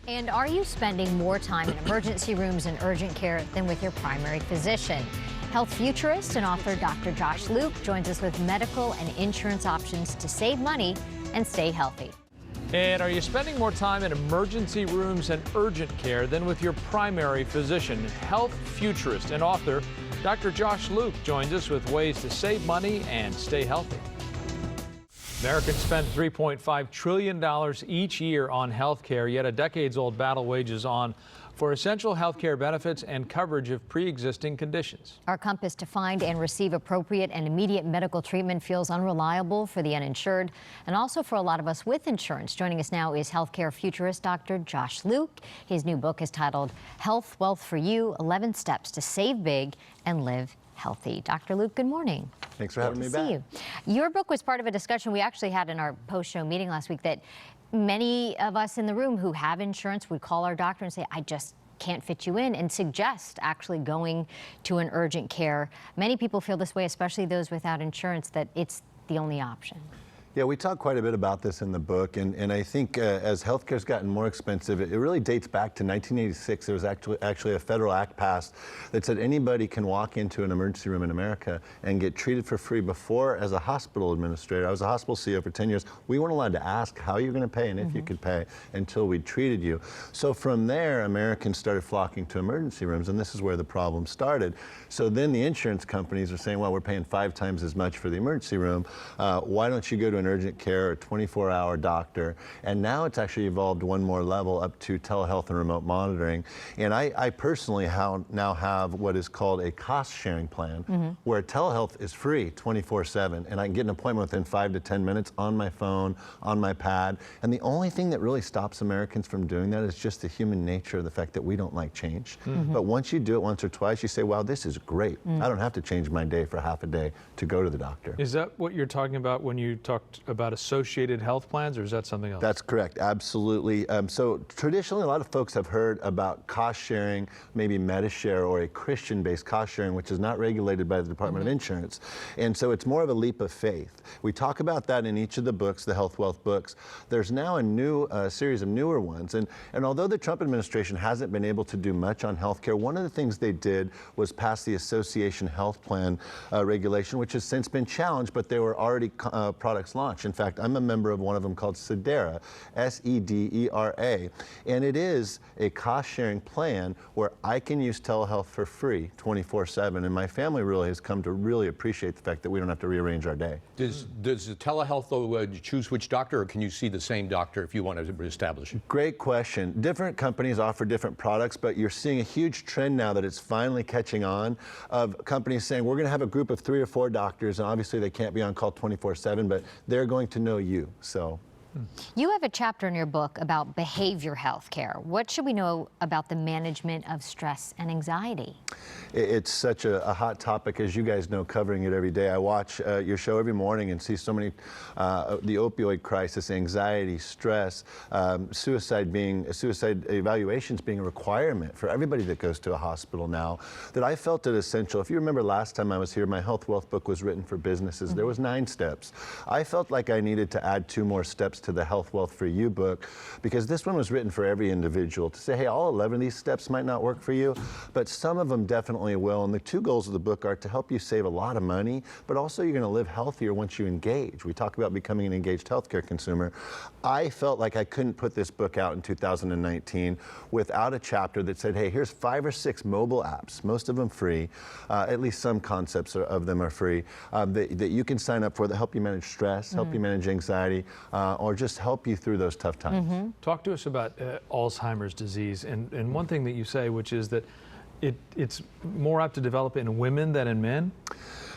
And are you spending more time in emergency rooms and urgent care than with your primary physician? Health futurist and author Dr. Josh Luke joins us with medical and insurance options to save money and stay healthy. And are you spending more time in emergency rooms and urgent care than with your primary physician? Health futurist and author Dr. Josh Luke joins us with ways to save money and stay healthy. Americans spend $3.5 trillion each year on health care, yet a decades-old battle wages on for essential health care benefits and coverage of pre-existing conditions. Our compass to find and receive appropriate and immediate medical treatment feels unreliable for the uninsured and also for a lot of us with insurance. Joining us now is healthcare futurist Dr. Josh Luke. His new book is titled Health Wealth for You, 11 Steps to Save Big and Live Healthy. Dr. Luke, good morning. Thanks for having me back. See you. Your book was part of a discussion we actually had in our post-show meeting last week that many of us in the room who have insurance would call our doctor and say, I just can't fit you in, and suggest actually going to an urgent care. Many people feel this way, especially those without insurance, that it's the only option. Yeah, we talk quite a bit about this in the book, and I think as healthcare's gotten more expensive, it really dates back to 1986. There was actually a federal act passed that said anybody can walk into an emergency room in America and get treated for free. Before, as a hospital administrator, I was a hospital CEO for 10 years, we weren't allowed to ask how you're going to pay and if you could pay until we treated you. So from there, Americans started flocking to emergency rooms, and this is where the problem started. So then the insurance companies are saying, well, we're paying 5 times as much for the emergency room. Why don't you go to an urgent care, a 24-hour doctor, and now it's actually evolved one more level up to telehealth and remote monitoring. And I personally now have what is called a cost-sharing plan, where telehealth is free 24/7, and I can get an appointment within 5 to 10 minutes on my phone, on my pad. And the only thing that really stops Americans from doing that is just the human nature of the fact that we don't like change. But once you do it once or twice, you say, wow, this is great. I don't have to change my day for half a day to go to the doctor. Is that what you're talking about when you talked about associated health plans, or is that something else? That's correct, absolutely. So traditionally, a lot of folks have heard about cost sharing, maybe Medishare or a Christian-based cost sharing, which is not regulated by the Department of Insurance. And so it's more of a leap of faith. We talk about that in each of the books, the Health Wealth books. There's now a new series of newer ones. And although the Trump administration hasn't been able to do much on healthcare, one of the things they did was pass the Association Health Plan regulation, which has since been challenged, but there were already products launched. In fact, I'm a member of one of them called Sedera, S-E-D-E-R-A, and it is a cost-sharing plan where I can use telehealth for free 24/7, and my family really has come to really appreciate the fact that we don't have to rearrange our day. Does the telehealth, though, choose which doctor, or can you see the same doctor if you want to establish it? Great question. Different companies offer different products, but you're seeing a huge trend now that it's finally catching on of companies saying, we're going to have a group of 3 or 4 doctors, and obviously they can't be on call 24/7, but they're going to know you. So. You have a chapter in your book about behavior health care. What should we know about the management of stress and anxiety? It's such a hot topic, as you guys know, covering it every day. I watch your show every morning and see so many, the opioid crisis, anxiety, stress, suicide evaluations being a requirement for everybody that goes to a hospital now, that I felt it essential. If you remember last time I was here, my Health Wealth book was written for businesses. There was 9 steps. I felt like I needed to add 2 more steps to the Health Wealth for You book, because this one was written for every individual to say, hey, all 11 of these steps might not work for you, but some of them definitely will. And the 2 goals of the book are to help you save a lot of money, but also you're going to live healthier once you engage. We talk about becoming an engaged healthcare consumer. I felt like I couldn't put this book out in 2019 without a chapter that said, hey, here's 5 or 6 mobile apps, most of them free, at least some concepts of them are free, that you can sign up for that help you manage stress, help you manage anxiety, or just help you through those tough times. Talk to us about Alzheimer's disease, and one thing that you say, which is that it's more apt to develop in women than in men?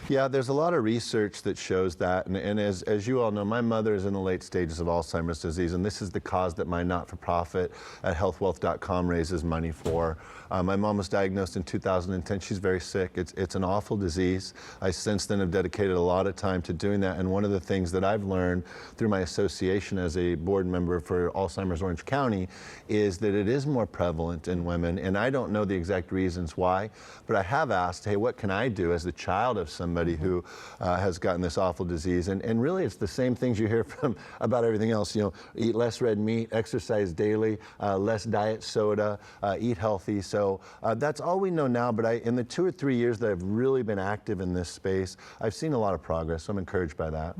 Yeah, there's a lot of research that shows that, and as you all know, my mother is in the late stages of Alzheimer's disease, and this is the cause that my not-for-profit at healthwealth.com raises money for. My mom was diagnosed in 2010. She's very sick. It's an awful disease. I since then have dedicated a lot of time to doing that, and one of the things that I've learned through my association as a board member for Alzheimer's Orange County is that it is more prevalent in women, and I don't know the exact reasons why, but I have asked, hey, what can I do as the child of somebody somebody who has gotten this awful disease. And really, it's the same things you hear from about everything else. You know, eat less red meat, exercise daily, less diet soda, eat healthy. So that's all we know now. But in the 2 or 3 years that I've really been active in this space, I've seen a lot of progress. So I'm encouraged by that.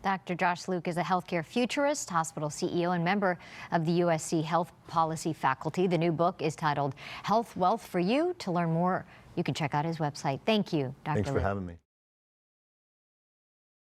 Dr. Josh Luke is a healthcare futurist, hospital CEO, and member of the USC Health Policy faculty. The new book is titled Health Wealth for You. To learn more, you can check out his website. Thank you, Dr. Thanks for Luke. having me.